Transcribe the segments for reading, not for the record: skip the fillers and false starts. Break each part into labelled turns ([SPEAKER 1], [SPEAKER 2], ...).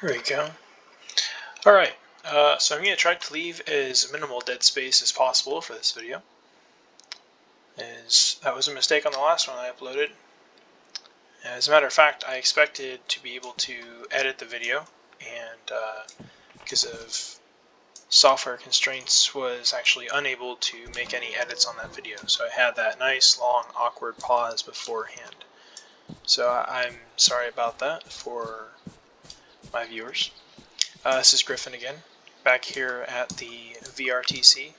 [SPEAKER 1] There we go. Alright, so I'm going to try to leave as minimal dead space as possible for this video, as that was a mistake on the last one I uploaded. As a matter of fact, I expected to be able to edit the video, and because of software constraints was actually unable to make any edits on that video, so I had that nice long awkward pause beforehand. So I'm sorry about that for my viewers. This is Griffin again, back here at the VRTC,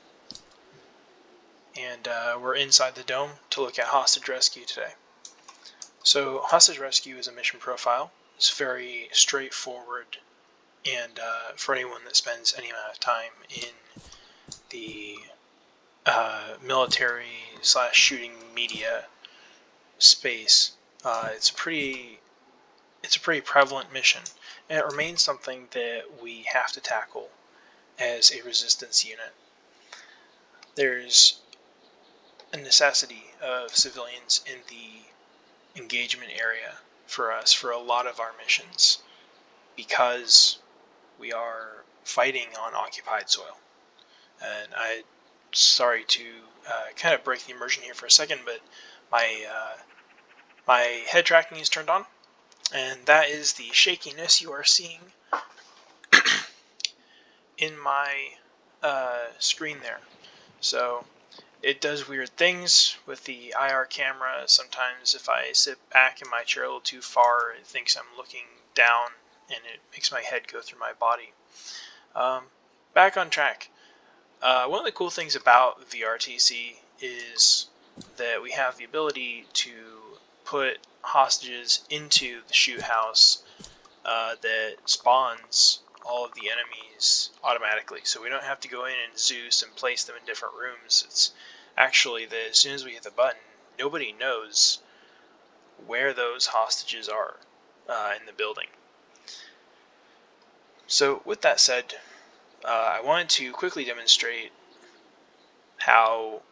[SPEAKER 1] and we're inside the dome to look at hostage rescue today. So hostage rescue is a mission profile. It's very straightforward, and for anyone that spends any amount of time in the military/shooting media space, it's a pretty prevalent mission, and it remains something that we have to tackle as a resistance unit. There's a necessity of civilians in the engagement area for us for a lot of our missions, because we are fighting on occupied soil. And I'm sorry to kind of break the immersion here for a second, but my head tracking is turned on, and that is the shakiness you are seeing in my screen there. So it does weird things with the IR camera. Sometimes if I sit back in my chair a little too far, it thinks I'm looking down, and it makes my head go through my body. Back on track. One of the cool things about VRTC is that we have the ability to put hostages into the shoot house that spawns all of the enemies automatically. So we don't have to go in and Zeus and place them in different rooms. It's actually that as soon as we hit the button, nobody knows where those hostages are in the building. So with that said, I wanted to quickly demonstrate how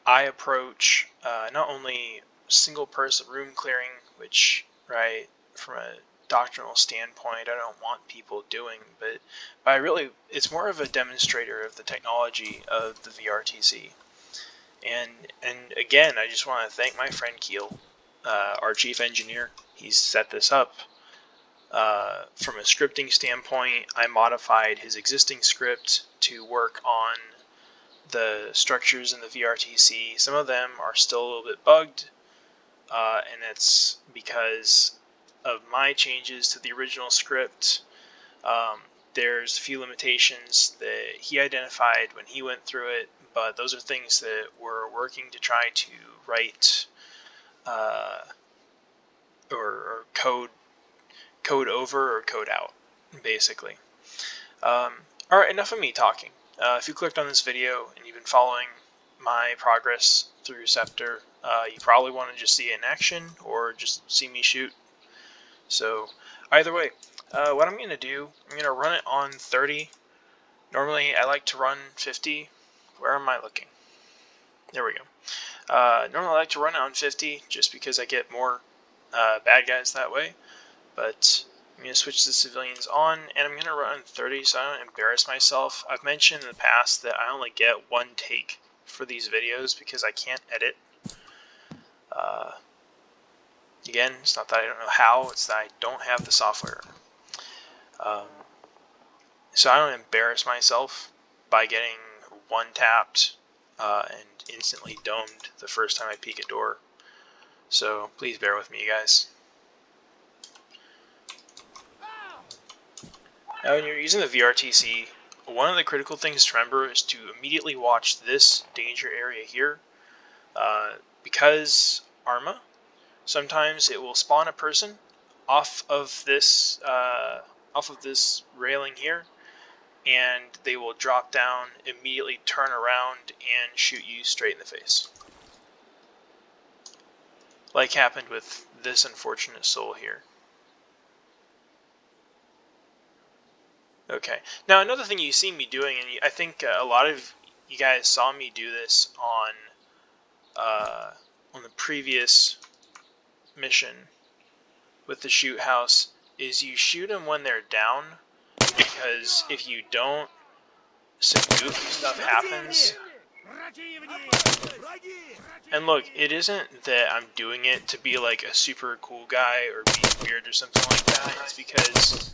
[SPEAKER 1] I approach not only single person room clearing, which, right, from a doctrinal standpoint, I don't want people doing, but I really, it's more of a demonstrator of the technology of the VRTC. And again, I just want to thank my friend Keel, our chief engineer. He's set this up. From a scripting standpoint, I modified his existing script to work on the structures in the VRTC. Some of them are still a little bit bugged, and it's because of my changes to the original script. There's a few limitations that he identified when he went through it, but those are things that we're working to try to write or code over or code out, basically. Alright, enough of me talking. If you clicked on this video and you've been following my progress through Scepter, you probably want to just see it in action or just see me shoot. So either way, what I'm going to do, I'm going to run it on 30. Normally I like to run 50. Where am I looking? There we go. Normally I like to run it on 50 just because I get more bad guys that way. But I'm going to switch the civilians on, and I'm going to run 30 so I don't embarrass myself. I've mentioned in the past that I only get one take for these videos because I can't edit. Again, it's not that I don't know how, it's that I don't have the software. So I don't embarrass myself by getting one tapped and instantly domed the first time I peek a door. So please bear with me, you guys. Now, when you're using the VRTC, one of the critical things to remember is to immediately watch this danger area here, because Arma, sometimes it will spawn a person off of this railing here, and they will drop down, immediately turn around, and shoot you straight in the face, like happened with this unfortunate soul here. Okay. Now another thing you see me doing, and I think a lot of you guys saw me do this on the previous mission with the shoot house, is you shoot them when they're down, because if you don't, some goofy stuff happens. And look, it isn't that I'm doing it to be like a super cool guy or be weird or something like that. It's because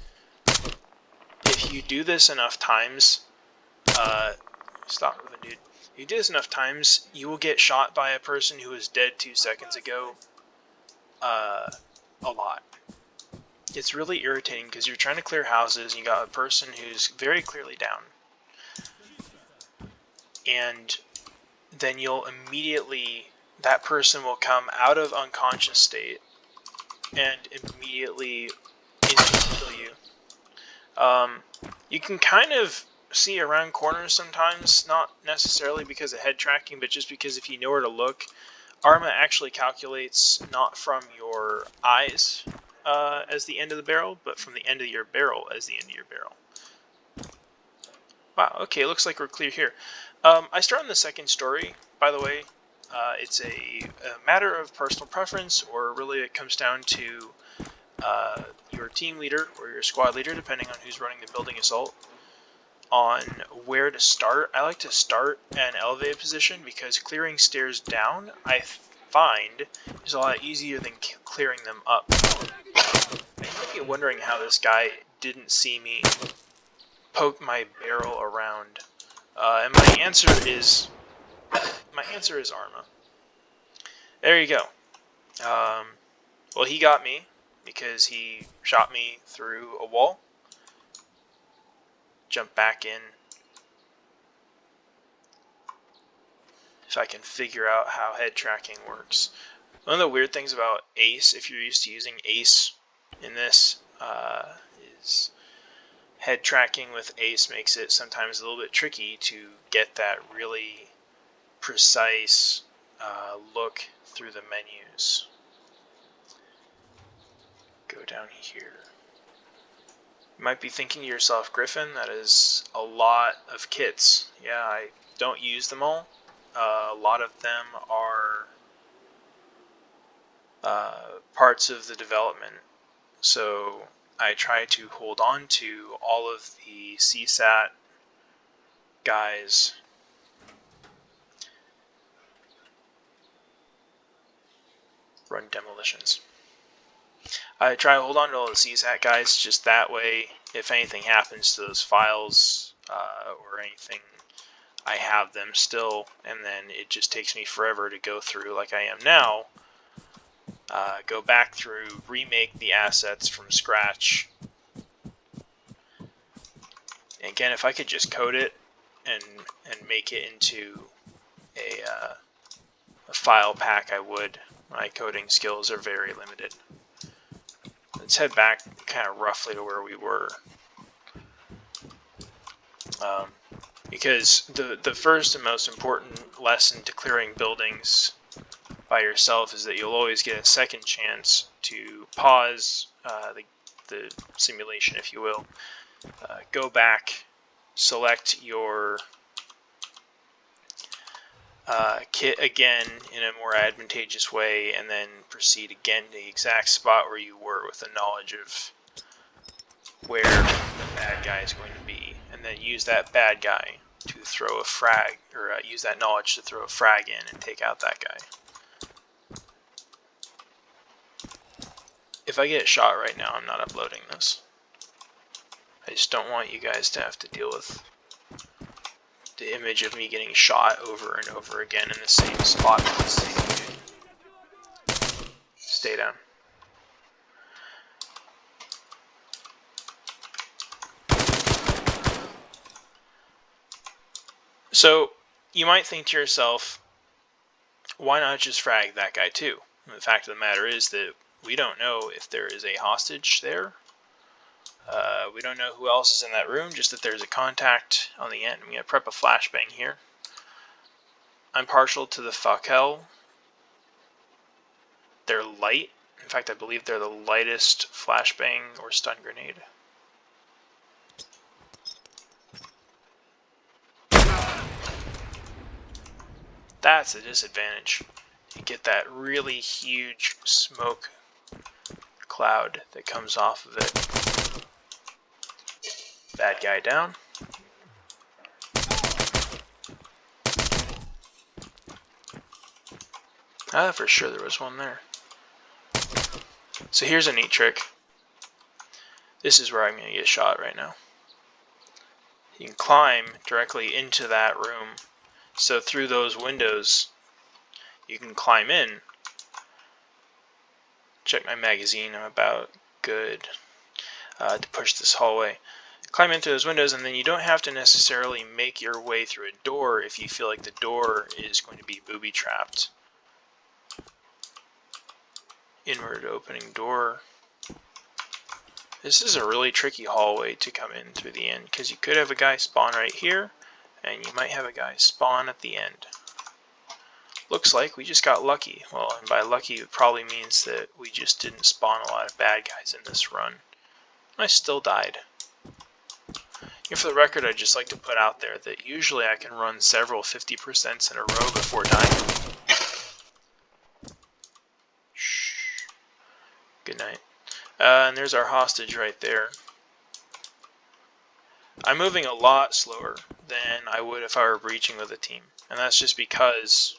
[SPEAKER 1] if you do this enough times, stop moving, dude. If you do this enough times, you will get shot by a person who was dead 2 seconds ago. A lot. It's really irritating because you're trying to clear houses and you got a person who's very clearly down. And then you'll immediately, that person will come out of unconscious state and immediately instantly kill you. You can kind of see around corners sometimes, not necessarily because of head tracking, but just because if you know where to look. Arma actually calculates not from your eyes as the end of the barrel, but from the end of your barrel as the end of your barrel. Wow, okay, looks like we're clear here. I start on the second story, by the way. It's a matter of personal preference, or really it comes down to your team leader or your squad leader, depending on who's running the building assault, on where to start. I like to start an elevated position because clearing stairs down, I find, is a lot easier than clearing them up. You might be wondering how this guy didn't see me poke my barrel around, and my answer is Arma. There you go. Well, he got me because he shot me through a wall. Jump back in. If I can figure out how head tracking works. One of the weird things about Ace, if you're used to using Ace in this, is head tracking with Ace makes it sometimes a little bit tricky to get that really precise look through the menus. Go down here. You might be thinking to yourself, Griffin, that is a lot of kits. Yeah, I don't use them all. A lot of them are parts of the development. So I try to hold on to all of the CSAT guys. Run demolitions. I try to hold on to all the CSAT guys, just that way, if anything happens to those files or anything, I have them still, and then it just takes me forever to go through, like I am now, go back through, remake the assets from scratch. And again, if I could just code it and make it into a file pack, I would. My coding skills are very limited. Let's head back kind of roughly to where we were. Because the first and most important lesson to clearing buildings by yourself is that you'll always get a second chance to pause the simulation, if you will. Go back, select your kit again in a more advantageous way, and then proceed again to the exact spot where you were with the knowledge of where the bad guy is going to be, and then use that bad guy to throw a frag, or use that knowledge to throw a frag in and take out that guy. If I get shot right now, I'm not uploading this. I just don't want you guys to have to deal with the image of me getting shot over and over again in the same spot. Stay down. So, you might think to yourself, why not just frag that guy too? And the fact of the matter is that we don't know if there is a hostage there. We don't know who else is in that room, just that there's a contact on the end. I'm going to prep a flashbang here. I'm partial to the Fackel. They're light. In fact, I believe they're the lightest flashbang or stun grenade. That's a disadvantage. You get that really huge smoke cloud that comes off of it. Bad guy down. Ah, for sure there was one there. So here's a neat trick. This is where I'm going to get shot right now. You can climb directly into that room. So through those windows, you can climb in. Check my magazine, I'm about good to push this hallway. Climb in through those windows, and then you don't have to necessarily make your way through a door if you feel like the door is going to be booby-trapped. Inward opening door. This is a really tricky hallway to come in through the end, because you could have a guy spawn right here, and you might have a guy spawn at the end. Looks like we just got lucky. Well, and by lucky it probably means that we just didn't spawn a lot of bad guys in this run. I still died. And for the record, I'd just like to put out there that usually I can run several 50% in a row before dying. Shh. Good night. And there's our hostage right there. I'm moving a lot slower than I would if I were breaching with a team. And that's just because,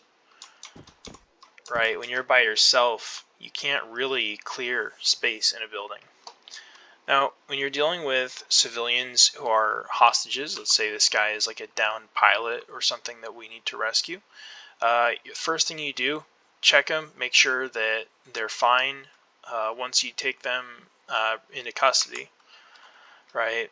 [SPEAKER 1] right, when you're by yourself, you can't really clear space in a building. Now, when you're dealing with civilians who are hostages, let's say this guy is like a downed pilot or something that we need to rescue, first thing you do, check them, make sure that they're fine once you take them into custody, right?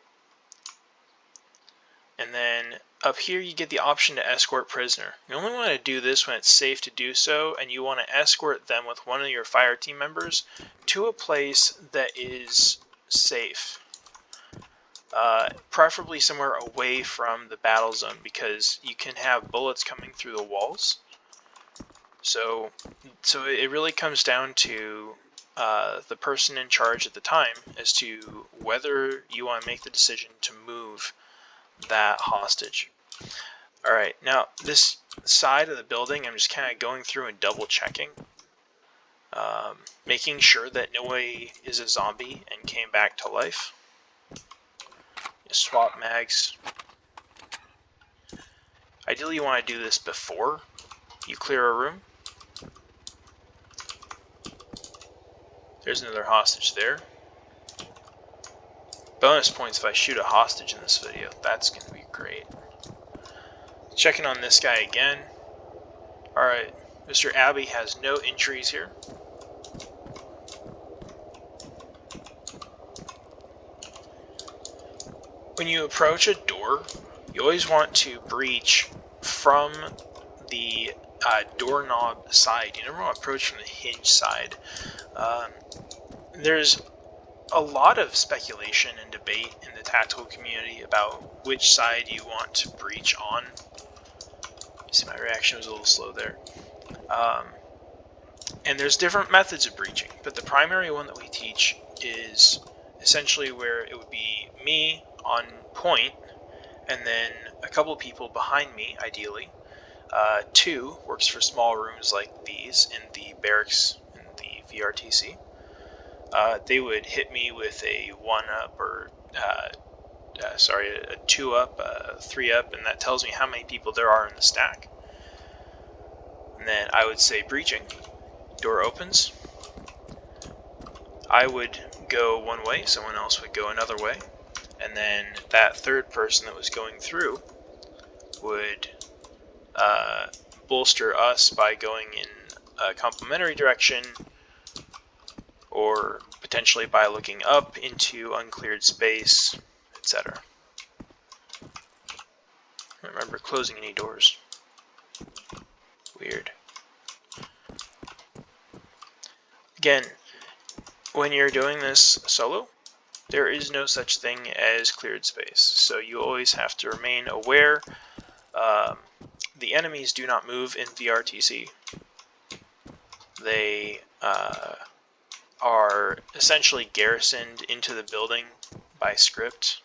[SPEAKER 1] And then up here you get the option to escort prisoner. You only want to do this when it's safe to do so, and you want to escort them with one of your fire team members to a place that is safe. Preferably somewhere away from the battle zone, because you can have bullets coming through the walls. So it really comes down to the person in charge at the time as to whether you want to make the decision to move that hostage. Alright, now this side of the building, I'm just kind of going through and double checking, making sure that nobody is a zombie and came back to life. Swap mags. Ideally you want to do this before you clear a room. There's another hostage there. Bonus points if I shoot a hostage in this video. That's going to be great. Checking on this guy again. Alright, Mr. Abbey has no injuries here. When you approach a door, you always want to breach from the doorknob side. You never want to approach from the hinge side. There's a lot of speculation and debate in the tactical community about which side you want to breach on. See, my reaction was a little slow there. And there's different methods of breaching, but the primary one that we teach is essentially where it would be me on point, and then a couple of people behind me, ideally. 2 works for small rooms like these in the barracks in the VRTC. They would hit me with a 1-up or a 2-up, a 3-up, and that tells me how many people there are in the stack. And then I would say breaching. Door opens. I would go one way, someone else would go another way, and then that third person that was going through would bolster us by going in a complementary direction, or potentially by looking up into uncleared space, etc. Remember closing any doors. Weird. Again, when you're doing this solo, there is no such thing as cleared space, so you always have to remain aware. The enemies do not move in VRTC. They are essentially garrisoned into the building by script.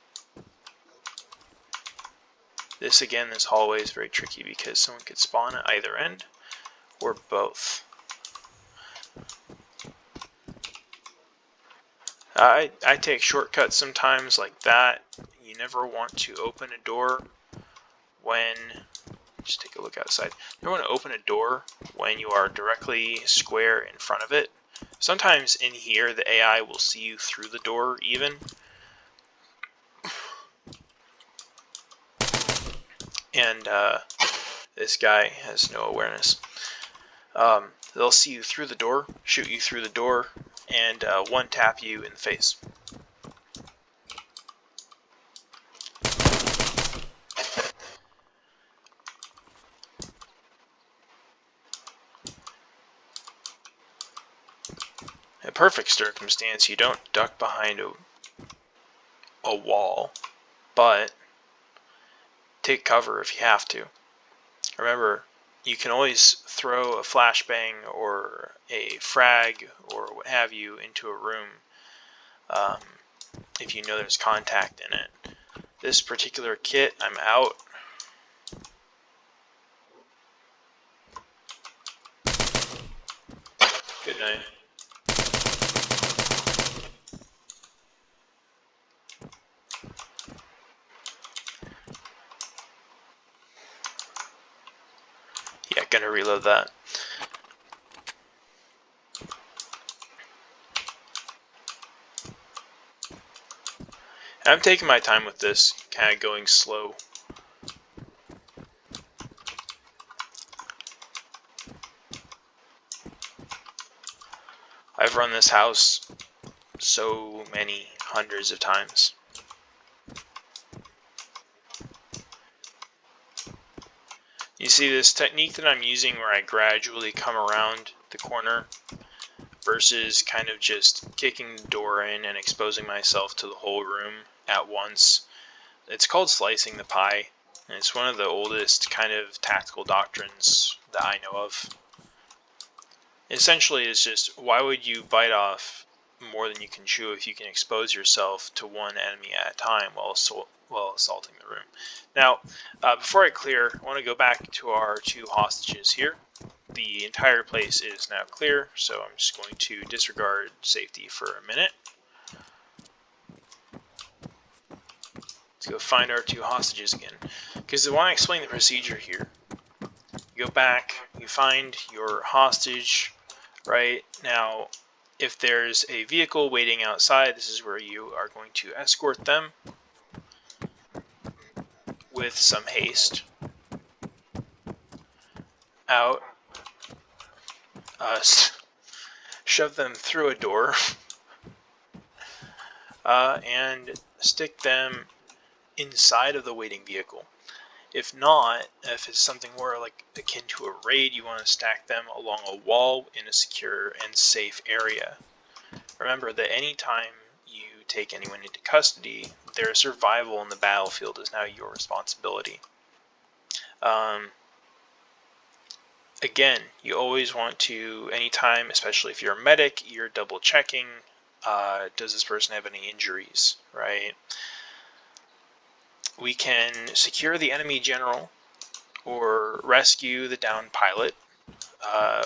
[SPEAKER 1] This hallway is very tricky because someone could spawn at either end or both. I take shortcuts sometimes like that. You never want to open a door when, just take a look outside. You don't want to open a door when you are directly square in front of it. Sometimes in here the AI will see you through the door even. And this guy has no awareness. They'll see you through the door, shoot you through the door, and one tap you in the face. In a perfect circumstance, you don't duck behind a wall, but take cover if you have to. Remember, you can always throw a flashbang or a frag or what have you into a room if you know there's contact in it. This particular kit, I'm out. Good night. Yeah, gonna reload that. I'm taking my time with this, kind of going slow. I've run this house so many hundreds of times. You see this technique that I'm using where I gradually come around the corner versus kind of just kicking the door in and exposing myself to the whole room at once. It's called slicing the pie, and it's one of the oldest kind of tactical doctrines that I know of. Essentially, it's just, why would you bite off more than you can chew if you can expose yourself to one enemy at a time while assaulting the room? Now, before I clear, I want to go back to our two hostages here. The entire place is now clear, so I'm just going to disregard safety for a minute. Let's go find our two hostages again, because I want to explain the procedure here. You go back, you find your hostage. Right now, if there's a vehicle waiting outside, this is where you are going to escort them with some haste out, shove them through a door, and stick them inside of the waiting vehicle. If not, if it's something more like akin to a raid, you want to stack them along a wall in a secure and safe area. Remember that anytime you take anyone into custody, their survival in the battlefield is now your responsibility. Again, you always want to, anytime, especially if you're a medic, you're double checking, does this person have any injuries, right? We can secure the enemy general, or rescue the downed pilot,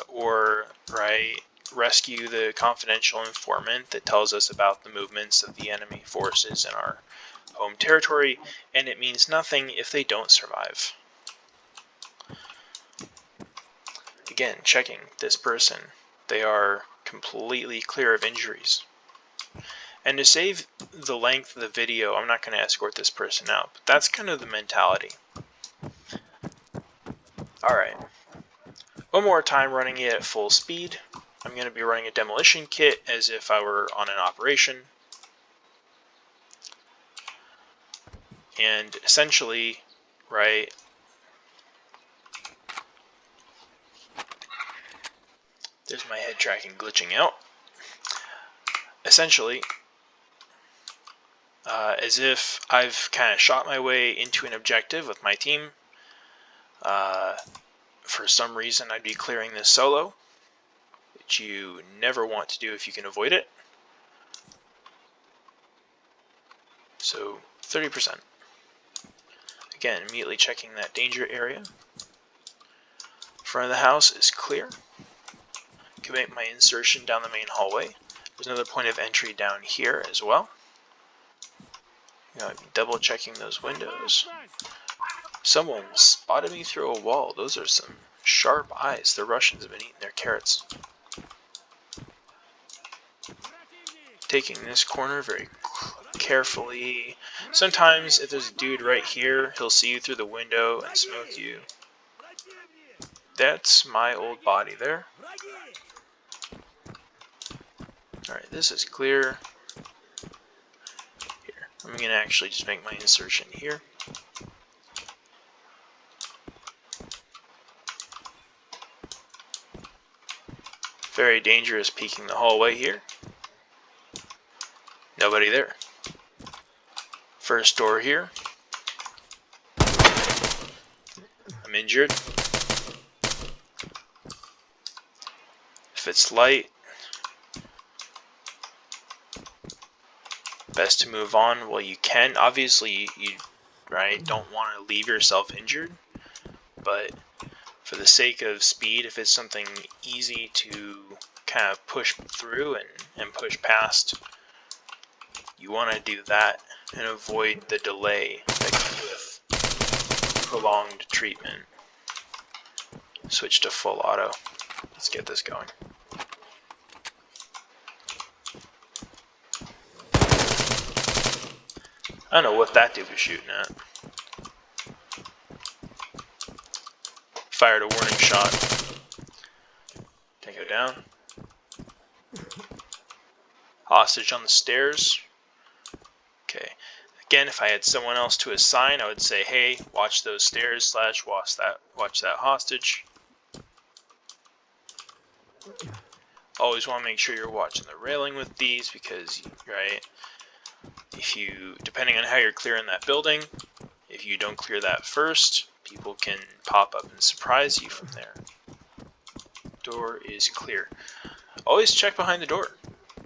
[SPEAKER 1] or rescue the confidential informant that tells us about the movements of the enemy forces in our home territory, and it means nothing if they don't survive. Again, checking this person. They are completely clear of injuries. And to save the length of the video, I'm not going to escort this person out, but that's kind of the mentality. Alright. One more time running it at full speed. I'm going to be running a demolition kit as if I were on an operation. And essentially, right, there's my head tracking glitching out. Essentially, as if I've kind of shot my way into an objective with my team. For some reason, I'd be clearing this solo, which you never want to do if you can avoid it. So 30%. Again, immediately checking that danger area. Front of the house is clear. Can make my insertion down the main hallway. There's another point of entry down here as well. Double checking those windows. Someone spotted me through a wall. Those are some sharp eyes. The Russians have been eating their carrots. Taking this corner very carefully. Sometimes if there's a dude right here, he'll see you through the window and smoke you. That's my old body there. Alright, this is clear. Here, I'm going to actually just make my insertion here. Very dangerous peeking the hallway here. Nobody there. First door here. I'm injured. If it's light, best to move on while you can. Obviously, you don't want to leave yourself injured, but for the sake of speed, if it's something easy to kind of push through and push past, you want to do that and avoid the delay that comes with prolonged treatment. Switch to full auto. Let's get this going. I don't know what that dude was shooting at. Fired a warning shot. Tango down. Hostage on the stairs. Okay. Again, if I had someone else to assign, I would say, hey, watch those stairs / watch that hostage. Always want to make sure you're watching the railing with these because, if you, depending on how you're clearing that building, if you don't clear that first, people can pop up and surprise you from there. Door is clear. Always check behind the door.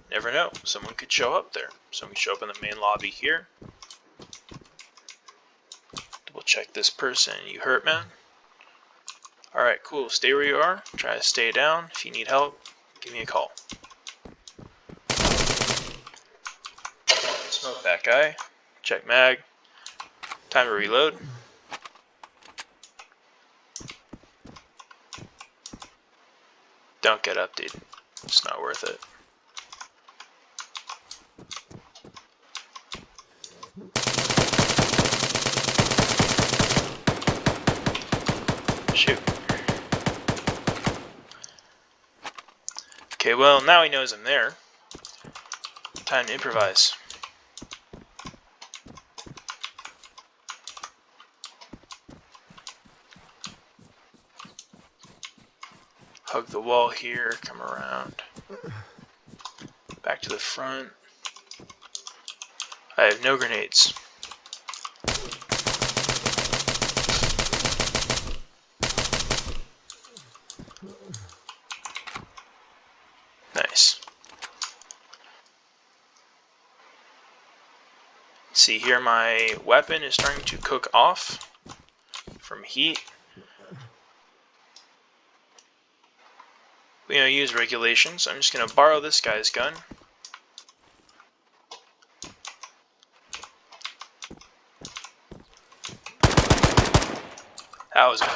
[SPEAKER 1] Never know. Someone could show up there. Someone could show up in the main lobby here. Double check this person. You hurt, man? Alright, cool. Stay where you are. Try to stay down. If you need help, give me a call. Smoke that guy. Check mag. Time to reload. Don't get up, dude. It's not worth it. Shoot. Okay, well, now he knows I'm there. Time to improvise. Hug the wall here, come around. Back to the front. I have no grenades. Nice. See here, my weapon is starting to cook off from heat. Use regulations. I'm just going to borrow this guy's gun. That was good.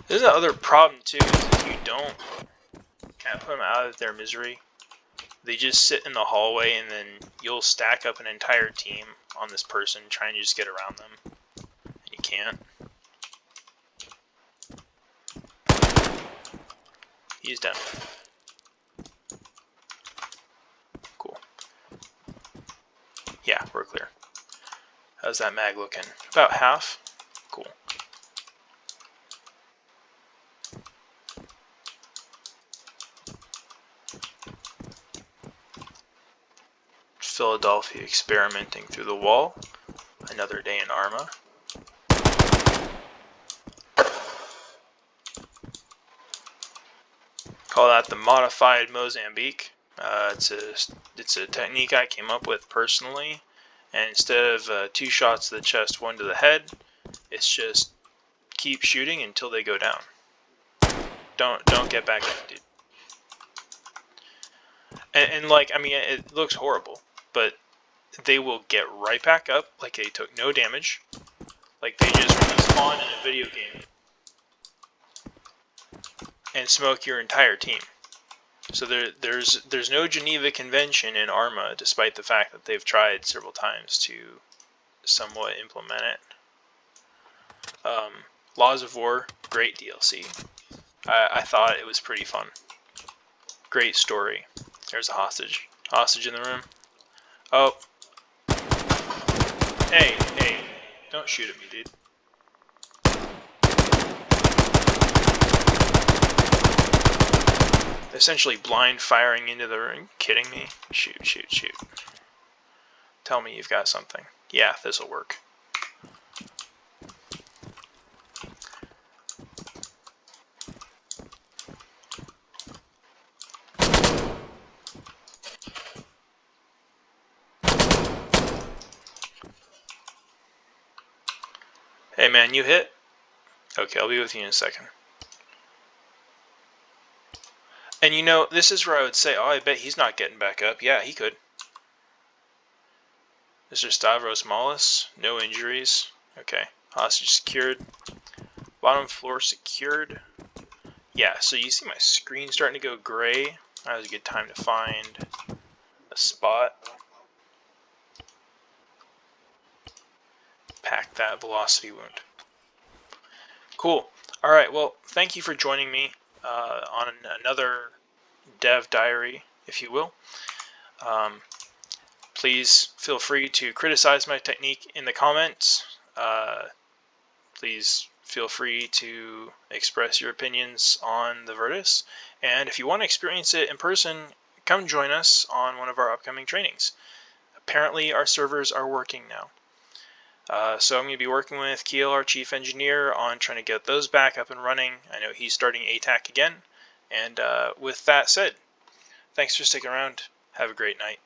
[SPEAKER 1] There's another problem too, is if you don't kind of put them out of their misery, they just sit in the hallway and then you'll stack up an entire team on this person trying to just get around them. And you can't. He's done. Cool. Yeah, we're clear. How's that mag looking? About half. Cool. Philadelphia experimenting through the wall. Another day in Arma. Call that the modified Mozambique. It's a technique I came up with personally, and instead of 2 shots to the chest, 1 to the head, it's just keep shooting until they go down. Don't get back up, dude. And like, I mean, it looks horrible, but they will get right back up like they took no damage. Like they just respawn in a video game and smoke your entire team. So there's no Geneva Convention in Arma, despite the fact that they've tried several times to somewhat implement it. Laws of War, great DLC. I thought it was pretty fun. Great story. There's a hostage. Hostage in the room. Oh. Hey, don't shoot at me, dude. Essentially blind firing into the room. Kidding me? Shoot. Tell me you've got something. Yeah, this'll work. Hey man, you hit? Okay, I'll be with you in a second. And you know, this is where I would say, oh, I bet he's not getting back up. Yeah, he could. Mr. Stavros Mollis, no injuries. Okay, hostage secured. Bottom floor secured. Yeah, so you see my screen starting to go gray. That was a good time to find a spot. Pack that velocity wound. Cool. Alright, well, thank you for joining me on another dev diary, if you will. Please feel free to criticize my technique in the comments. Please feel free to express your opinions on the VRTC. And if you want to experience it in person, come join us on one of our upcoming trainings. Apparently our servers are working now. So I'm going to be working with Keel, our chief engineer, on trying to get those back up and running. I know he's starting ATAC again. And with that said, thanks for sticking around. Have a great night.